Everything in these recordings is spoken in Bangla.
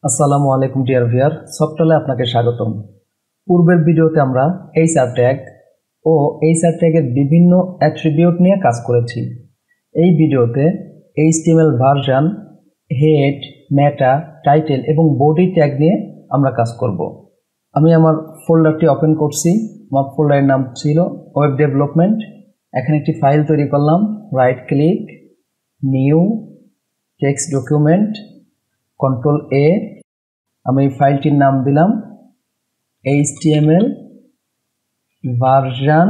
আসসালামু আলাইকুম ডিয়ার ভিউয়ার, সফটওয়্যারে আপনাকে স্বাগতম। পূর্বের ভিডিওতে আমরা এইচআর ট্যাগ ও এইচআর ট্যাগের বিভিন্ন অ্যাট্রিবিউট নিয়ে কাজ করেছি। এই ভিডিওতে এইচটিএমএল ভার্সন, হেড, মেটা, টাইটেল এবং বডি ট্যাগ নিয়ে আমরা কাজ করব। আমি আমার ফোল্ডারটি ওপেন করছি। আমার ফোল্ডারের নাম ছিল ওয়েব ডেভেলপমেন্ট। এখানে একটি ফাইল তৈরি করলাম। Right click, new, text document, control A. আমি এই ফাইলটির নাম দিলাম HTML ভার্সন।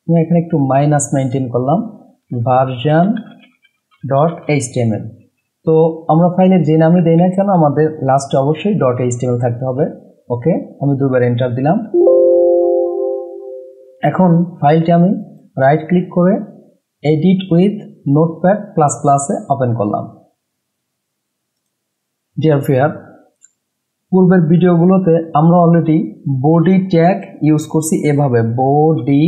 আমি এখানে একটু মাইনাস মেনটেন করলাম, ভার্সন .html। তো আমরা ফাইলের যে নামই দেই না কেন আমাদের লাস্টে অবশ্যই .html থাকতে হবে। ওকে, আমি দুবার এন্টার দিলাম। এখন ফাইলটি আমি রাইট ক্লিক করে এডিট উইথ নোটপ্যাড প্লাস প্লাসে ওপেন করলাম। ডিয়ার ভিউয়ার, পূর্বের ভিডিওগুলোতে আমরা অলরেডি বডি ট্যাগ ইউজ করছি। এভাবে বডি,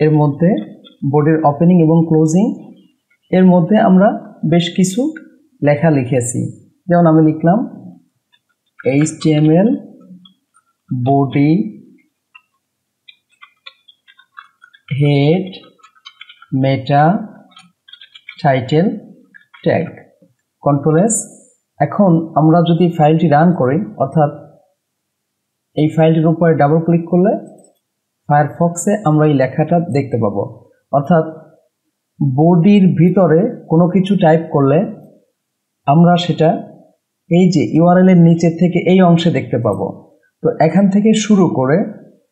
এর মধ্যে বডির ওপেনিং এবং ক্লোজিং, এর মধ্যে আমরা বেশ কিছু লেখা লিখেছি। যেমন আমি লিখলাম HTML বডি হেড মেটা টাইটেল ট্যাগ, কন্ট্রোল এস। এখন আমরা যদি ফাইলটি রান করি, অর্থাৎ এই ফাইলটির উপরে ডাবল ক্লিক করলে ফায়ারফক্সে আমরা এই লেখাটা দেখতে পাবো। অর্থাৎ বডির ভিতরে কোনো কিছু টাইপ করলে আমরা সেটা এই যে ইউআরএল এর নিচে থেকে এই অংশে দেখতে পাবো। তো এখান থেকে শুরু করে,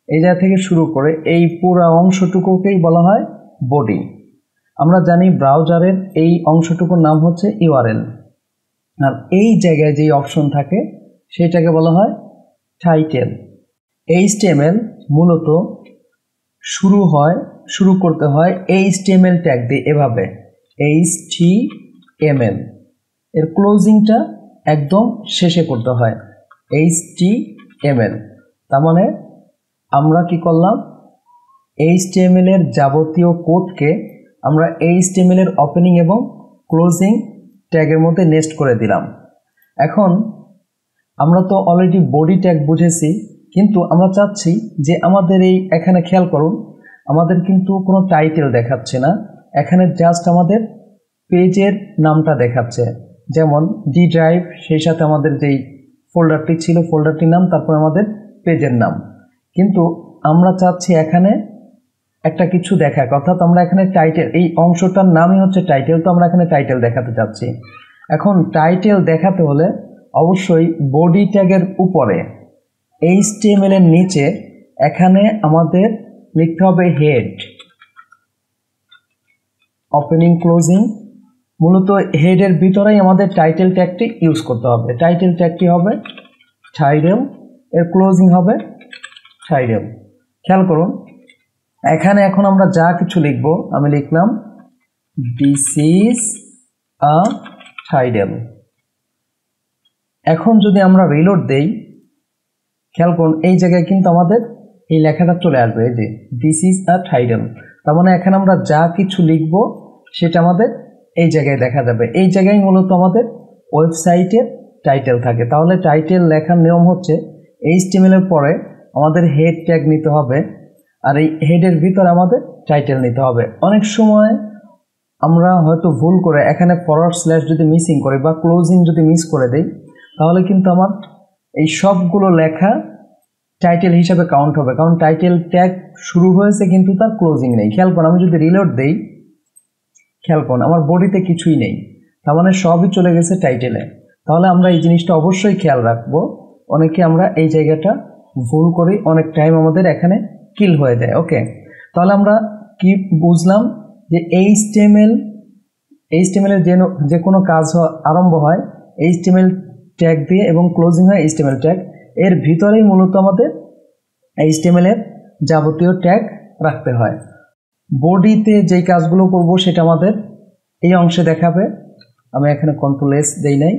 এই জায়গা থেকে শুরু করে এই পুরো অংশটুকুকেই বলা হয় বডি। আমরা জানি ব্রাউজারের এই অংশটুকুর নাম হচ্ছে ইউআরএল, আর এই জায়গায় যেই অপশন থাকে সেটাকে বলা হয় টাইটেল। HTML মূলত শুরু করতে হয় HTML ট্যাগ দিয়ে, এভাবে HTML। এর ক্লোজিংটা একদম শেষে করতে হয় HTML। তার মানে আমরা কি করলাম, HTML এর যাবতীয় কোডকে আমরা HTML এর ওপেনিং এবং ক্লোজিং ট্যাগের মধ্যে নেস্ট করে দিলাম। এখন আমরা তো অলরেডি বডি ট্যাগ বুঝেছি, কিন্তু আমরা চাচ্ছি যে আমাদের এই এখানে খেয়াল করুন, আমাদের কিন্তু কোনো টাইটেল দেখাচ্ছে না, এখানে জাস্ট আমাদের পেজের নামটা দেখাচ্ছে। যেমন ডি ড্রাইভ, সেই সাথে আমাদের যেই ফোল্ডারটি ছিল ফোল্ডারটির নাম, তারপর আমাদের পেজের নাম। কিন্তু আমরা চাচ্ছি এখানে একটা কিছু দেখাক, অর্থাৎ আমরা এখানে টাইটেল, এই অংশটার নামই হচ্ছে টাইটেল, তো আমরা এখানে টাইটেল দেখাতে চাচ্ছি। এখন টাইটেল দেখাতে হলে অবশ্যই বডি ট্যাগের উপরে HTML এর নিচে এখানে আমাদের লিখতে হবে হেড, ওপেনিং ক্লোজিং। মূলত হেডের ভিতরেই আমাদের টাইটেল ট্যাগটি ইউজ করতে হবে। টাইটেল ট্যাগটি হবে টাইটেল, এর ক্লোজিং হবে টাইটেল। খেয়াল করুন, এখানে এখন আমরা যা কিছু লিখব, আমি লিখলাম দিস ইজ আ টাইটেল। এখন যদি আমরা রিলোড দেই, খেয়াল করুন এই জায়গায় কিন্তু আমাদের এই লেখাটা চলে আসবে, এই যে দিস ইজ আ টাইটেল। তার মানে এখানে আমরা যা কিছু লিখব সেটা আমাদের এই জায়গায় দেখা যাবে। এই জায়গায় মূলত আমাদের ওয়েবসাইটের টাইটেল থাকে। তাহলে টাইটেল লেখার নিয়ম হচ্ছে HTML এর পরে আমাদের হেড ট্যাগ নিতে হবে, আর এই হেডের ভিতরে আমাদের টাইটেল নিতে হবে। অনেক সময় আমরা হয়তো ভুল করে এখানে ফরওয়ার্ড স্ল্যাশ যদি মিসিং করি বা ক্লোজিং যদি মিস করে দেই, তাহলে কিন্তু আমার এই সবগুলো লেখা টাইটেল হিসাবে কাউন্ট হবে, কারণ টাইটেল ট্যাগ শুরু হয়েছে কিন্তু তার ক্লোজিং নেই। খেয়াল করুন, আমি যদি রিলোড দেই, খেয়াল করুন আমার বডিতে কিছুই নেই, তার মানে সবই চলে গেছে টাইটেলে। তাহলে আমরা এই জিনিসটা অবশ্যই খেয়াল রাখবো। অনেকে আমরা এই জায়গাটা ভুল করি, অনেক টাইম আমাদের এখানে কিল হয়ে যায়। ওকে, তাহলে আমরা কি বুঝলাম যে HTML এর যে কোনো কাজ আরম্ভ হয় HTML ট্যাগ দিয়ে এবং ক্লোজিং হয় HTML ট্যাগ। এর ভিতরেই মূলত আমাদের HTML এর যাবতীয় ট্যাগ রাখতে হয়। বডিতে যেই কাজগুলো করব সেটা আমাদের এই অংশে দেখাবে। আমি এখানে কন্ট্রোল এস দেই নাই,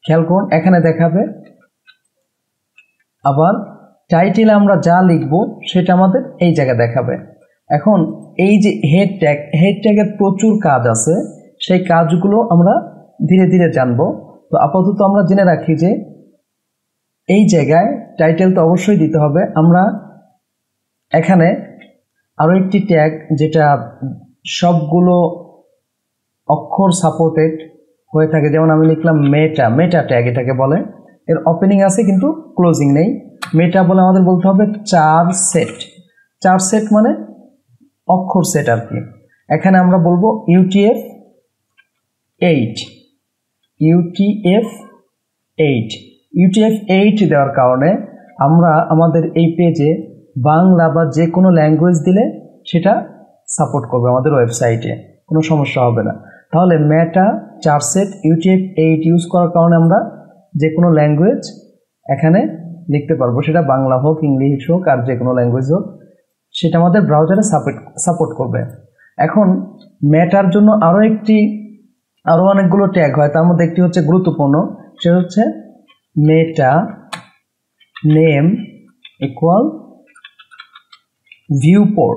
খেয়াল করুন এখানে দেখাবে। আবার টাইটেলে আমরা যা লিখব সেটা আমাদের এই জায়গায় দেখাবে। এখন এই যে হেড ট্যাগের প্রচুর কাজ আছে, সেই কাজগুলো আমরা ধীরে ধীরে জানবো। তো আপাতত আমরা জেনে রাখি যে এই জায়গায় টাইটেল তো অবশ্যই দিতে হবে। আমরা এখানে আরও একটি ট্যাগ যেটা সবগুলো অক্ষর সাপোর্টেড হয়ে থাকে, যেমন আমি লিখলাম মেটা ট্যাগ এটাকে বলে। এর ওপেনিং আছে কিন্তু ক্লোজিং নেই। মেটা বলে আমাদের বলতে হবে 4 সেট মানে অক্ষর সেট আর কি। এখানে আমরা বলবো UTF-8 দেওয়ার কারণে আমরা আমাদের এই পেজে বাংলা বা যে কোনো ল্যাঙ্গুয়েজ দিলে সেটা সাপোর্ট করবে আমাদের ওয়েবসাইটে, কোনো সমস্যা হবে না। তাহলে মেটা 4 সেট UTF-8 ইউজ করার কারণে আমরা যে কোনো ল্যাঙ্গুয়েজ এখানে লিখতে পারবো, সেটা বাংলা হোক, ইংলিশ হোক, আর যে কোনো ল্যাঙ্গুয়েজ হোক, সেটা আমাদের ব্রাউজারে সাপোর্ট করবে। এখন মেটার জন্য আরও অনেকগুলো ট্যাগ হয়, তার মধ্যে একটি হচ্ছে গুরুত্বপূর্ণ, সেটা হচ্ছে মেটা নেম ইকুয়াল ভিউপোর্ট,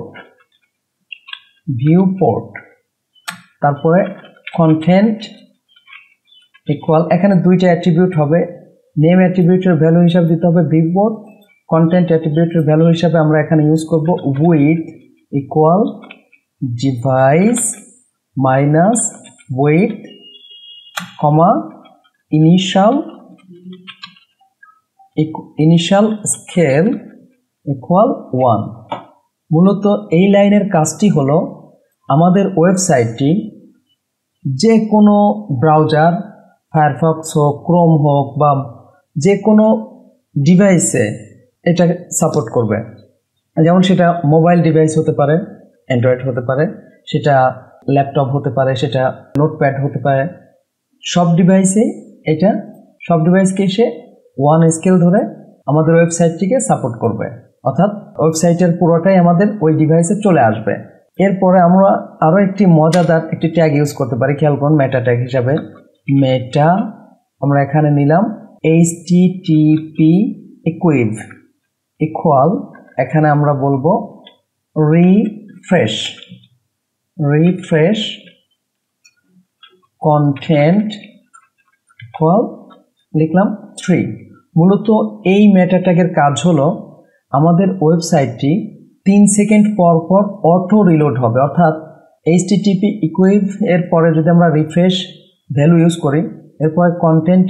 তারপরে কন্টেন্ট ইকুয়াল, এখানে দুইটা অ্যাট্রিবিউট হবে। নেম অ্যাট্রিবিউটের ভ্যালু হিসাবে দিতে হবে ভিউপোর্ট, কন্টেন্ট অ্যাট্রিবিউটের ভ্যালু হিসাবে আমরা এখানে ইউজ করব with equal device minus with comma initial scale equal 1। মূলত এই লাইনের কাজটি হলো আমাদের ওয়েবসাইটটি যে কোনো ব্রাউজার, ফায়ারফক্স হোক, ক্রোম হোক, বা যে কোনো ডিভাইসে এটা সাপোর্ট করবে। যেমন সেটা মোবাইল ডিভাইস হতে পারে, অ্যান্ড্রয়েড হতে পারে, সেটা ল্যাপটপ হতে পারে, সেটা নোটপ্যাড হতে পারে। সব ডিভাইসকে এসে 1 স্কেল ধরে আমাদের ওয়েবসাইটটিকে সাপোর্ট করবে, অর্থাৎ ওয়েবসাইটের পুরোটাই আমাদের ওই ডিভাইসে চলে আসবে। এরপরে আমরা আরও একটি মজাদার একটি ট্যাগ ইউজ করতে পারি, খেয়াল করুন। মেটা ট্যাগ হিসাবে মেটা আমরা এখানে নিলাম HTTP ইকুয়াল, এখানে আমরা বলবো রিফ্রেশ কন্টেন্ট ইকুয়াল লিখলাম 3। মূলত এই মেটা ট্যাগের কাজ হলো আমাদের ওয়েবসাইটটি 3 সেকেন্ড পর পর অটো রিলোড হবে, অর্থাৎ HTTP এর পরে যদি আমরা রিফ্রেশ ভ্যালু ইউজ করি, এরপরে কন্টেন্ট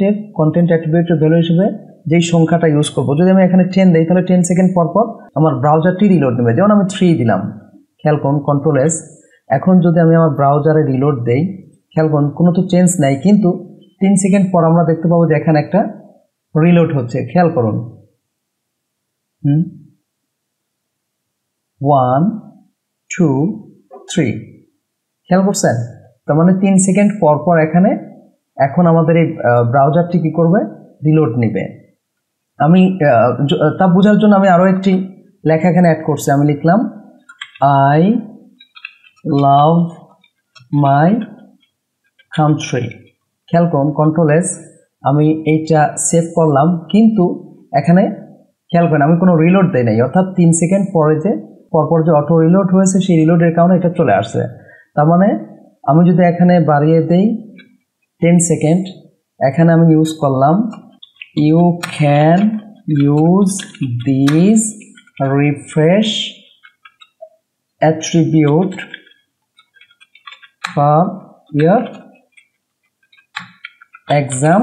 অ্যাট্রিবিউটের ভ্যালু হিসেবে যেই সংখ্যাটা ইউজ করবো, যদি আমি এখানে 10 দিই তাহলে 10 সেকেন্ড পর পর আমার ব্রাউজারটি রিলোড নেবে। যেমন আমি 3 দিলাম, খেয়াল করুন, Ctrl+S। এখন যদি আমি আমার ব্রাউজারে রিলোড দেই, খেয়াল করুন কোনো তো চেঞ্জ নাই, কিন্তু 3 সেকেন্ড পর আমরা দেখতে পাবো যে এখানে একটা রিলোড হচ্ছে। খেয়াল করুন 1 2 3, খেয়াল করছেন? তার মানে 3 সেকেন্ড পর পর এখন আমাদের এই ব্রাউজারটি কি করবে, রিলোড নেবে। আমি তা বোঝার জন্য আমি আরও একটি লেখা এখানে অ্যাড করছি। আমি লিখলাম আই লাভ মাই কান্ট্রি। খেয়াল করুন Ctrl+S, আমি এইটা সেভ করলাম, কিন্তু এখানে খেয়াল করেন আমি কোনো রিলোড দেই নাই, অর্থাৎ 3 সেকেন্ড পরপর যে অটো রিলোড হয়েছে সেই রিলোডের কারণে এটা চলে আসছে। তার মানে আমি যদি এখানে বাড়িয়ে দেই 10 সেকেন্ড, এখানে আমি ইউজ করলাম you can use this refresh attribute for your exam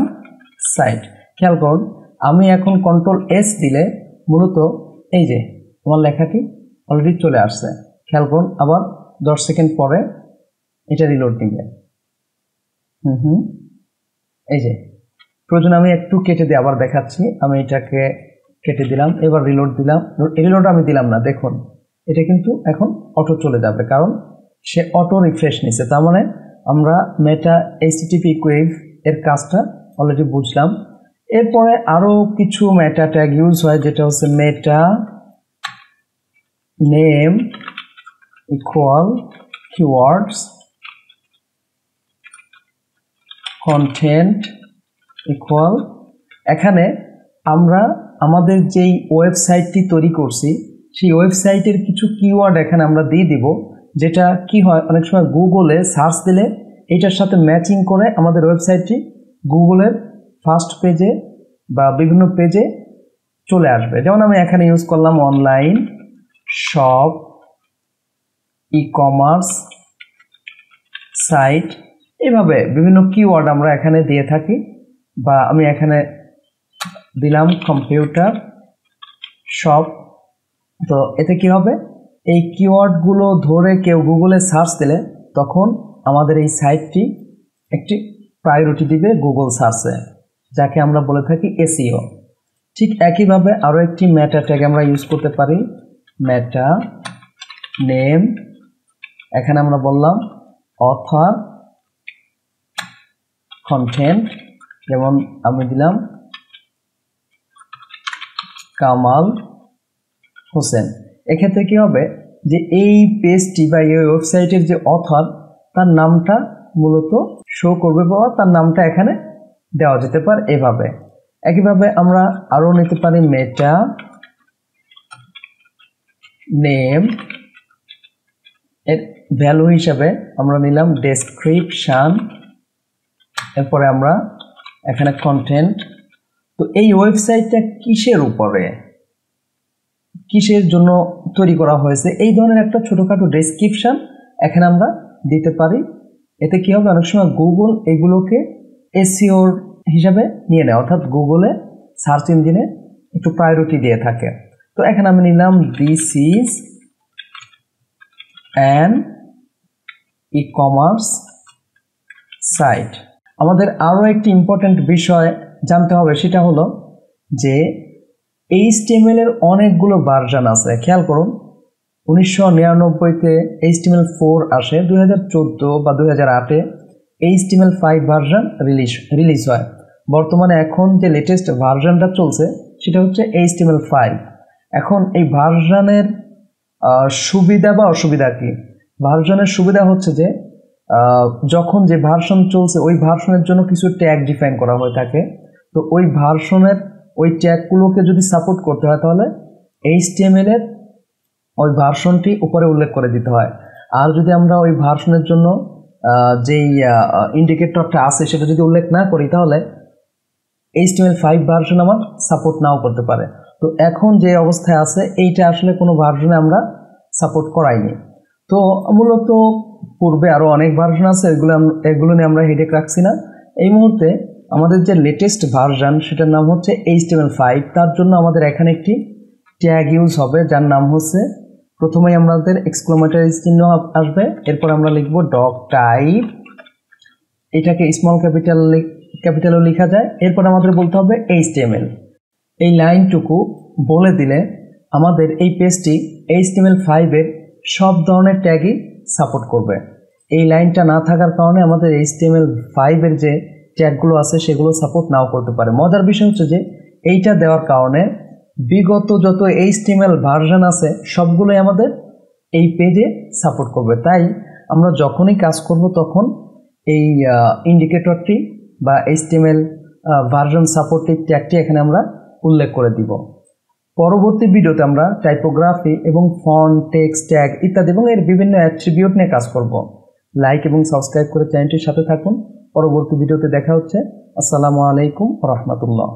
site. খেয়াল করুন আমি এখন Ctrl+S দিলে মূলত এই যে আমার লেখাটি অলরেডি চলে আসছে। খেয়াল করুন আবার 10 সেকেন্ড পরে এটা রিলোড নিবে। এই যে প্রয়োজন আমি একটু কেটে দিয়ে আবার দেখাচ্ছি। আমি এটাকে কেটে দিলাম, এবার রিলোড দিলাম। রিলোড আমি দিলাম না, দেখুন এটা কিন্তু এখন অটো চলে যাবে, কারণ সে অটো রিফ্রেশ নিছে। তার মানে আমরা মেটা HTTP এর কাজটা অলরেডি বুঝলাম। এরপরে আরও কিছু মেটা ট্যাগ ইউজ হয়, যেটা হচ্ছে meta name equal keywords content equal. এখানে আমরা আমাদের যেই ওয়েবসাইটটি তৈরি করছি সেই ওয়েবসাইটের কিছু কিওয়ার্ড এখানে আমরা দিয়ে দিব, যেটা কি হয় অনেক সময় গুগলে সার্চ দিলে এইটার সাথে ম্যাচিং করে আমাদের ওয়েবসাইটটি গুগলের ফার্স্ট পেজে বা বিভিন্ন পেজে চলে আসবে। যেমন আমি এখানে ইউজ করলাম অনলাইন শপ ই-কমার্স সাইট, এইভাবে বিভিন্ন কিওয়ার্ড আমরা এখানে দিয়ে থাকি। বা আমি এখানে দিলাম কম্পিউটার শপ। তো এতে কি হবে, এই কিওয়ার্ডগুলো ধরে কেউ গুগলে সার্চ দিলে তখন আমাদের এই সাইটটি একটি প্রায়োরিটি দিবে গুগল সার্চে, যাকে আমরা বলে থাকি এসইও। ঠিক একইভাবে আরও একটি মেটা ট্যাগ আমরা ইউজ করতে পারি, মেটা নেম। এখানে আমরা বললাম অথর কন্টেন্ট, যেমন আমি দিলাম কামাল হোসেন। এক্ষেত্রে কি হবে যে এই পেজটি বা এই ওয়েবসাইটের যে অথর তার নামটা মূলত শো করবে বা তার নামটা এখানে দেওয়া যেতে পারে এভাবে। একইভাবে আমরা আরও নিতে পারি মেটা নেম, এর ভ্যালু হিসাবে আমরা নিলাম ডেসক্রিপশন, এরপরে আমরা এখানে কন্টেন্ট। তো এই ওয়েবসাইটটা কিসের উপরে, কিসের জন্য তৈরি করা হয়েছে, এই ধরনের একটা ছোটোখাটো ডেসক্রিপশন এখানে আমরা দিতে পারি। এতে কি হবে, অনেক সময় গুগল এগুলোকে এসইওর হিসাবে নিয়ে নেয়, অর্থাৎ গুগলে সার্চ ইঞ্জিনে একটু প্রায়োরিটি দিয়ে থাকে। তো এখানে আমি নিলাম this is an e-commerce site. আমাদের আরও একটি ইম্পর্ট্যান্ট বিষয় জানতে হবে, সেটা হলো যে HTML এর অনেকগুলো ভার্সন আছে। খেয়াল করুন, 1999-তে HTML4 আসে, 2014 বা 2008-এ HTML5 ভার্সন রিলিজ হয়। বর্তমানে এখন যে লেটেস্ট ভার্সনটা চলছে সেটা হচ্ছে HTML5। এখন এই ভার্সনের সুবিধা বা অসুবিধা কি? ভার্সনের সুবিধা হচ্ছে যে যখন যে ভার্সন চলছে ওই ভার্সনের জন্য কিছু ট্যাগ ডিফাইন করা হয়ে থাকে। তো ওই ভার্সনের ওই ট্যাগগুলোকে যদি সাপোর্ট করতে হয় তাহলে HTML এর ওই ভার্সনটি উপরে উল্লেখ করে দিতে হয়। আর যদি আমরা ওই ভার্সনের জন্য যেই ইন্ডিকেটরটা আছে সেটা যদি উল্লেখ না করি তাহলে HTML5 ভার্সন আমার সাপোর্ট নাও করতে পারে। তো এখন যে অবস্থায় আছে এইটা আসলে কোনো ভার্সনে আমরা সাপোর্ট করাইনি। তো মূলত পূর্বে আরও অনেক ভার্সন আছে, এগুলো নিয়ে আমরা হেডেক রাখছি না। এই মুহূর্তে আমাদের যে লেটেস্ট ভার্সন সেটার নাম হচ্ছে HTML5। তার জন্য আমাদের এখানে একটি ট্যাগ ইউজ হবে যার নাম হচ্ছে, প্রথমেই আমাদের এক্সক্লেমেটরি চিহ্ন আসবে, এরপর আমরা লিখব ডক টাইপ, এটাকে স্মল ক্যাপিটালও লেখা যায়। এরপর আমাদের বলতে হবে HTML। এই লাইনটুকু বলে দিলে আমাদের এই পেজটি HTML5-এর সব ধরনের ট্যাগই সাপোর্ট করবে। এই লাইনটা না থাকার কারণে আমাদের HTML5-এর যে ট্যাগগুলো আছে সেগুলো সাপোর্ট নাও করতে পারে। মজার বিষয় হচ্ছে যে এইটা দেওয়ার কারণে বিগত যত HTML ভার্সন আছে সবগুলোই আমাদের এই পেজে সাপোর্ট করবে। তাই আমরা যখনই কাজ করব তখন এই ইন্ডিকেটরটি বা HTML ভার্সন সাপোর্টিভ ট্যাগটি এখানে আমরা উল্লেখ করে দিব। পরবর্তী ভিডিওতে আমরা টাইপোগ্রাফি এবং ফন্ট, টেক্সট, ট্যাগ ইত্যাদি এবং এর বিভিন্ন অ্যাট্রিবিউট নিয়ে কাজ করব। লাইক এবং সাবস্ক্রাইব করে চ্যানেলটির সাথে থাকুন। পরবর্তী ভিডিওতে দেখা হচ্ছে। আসসালামু আলাইকুম ওয়া রাহমাতুল্লাহ।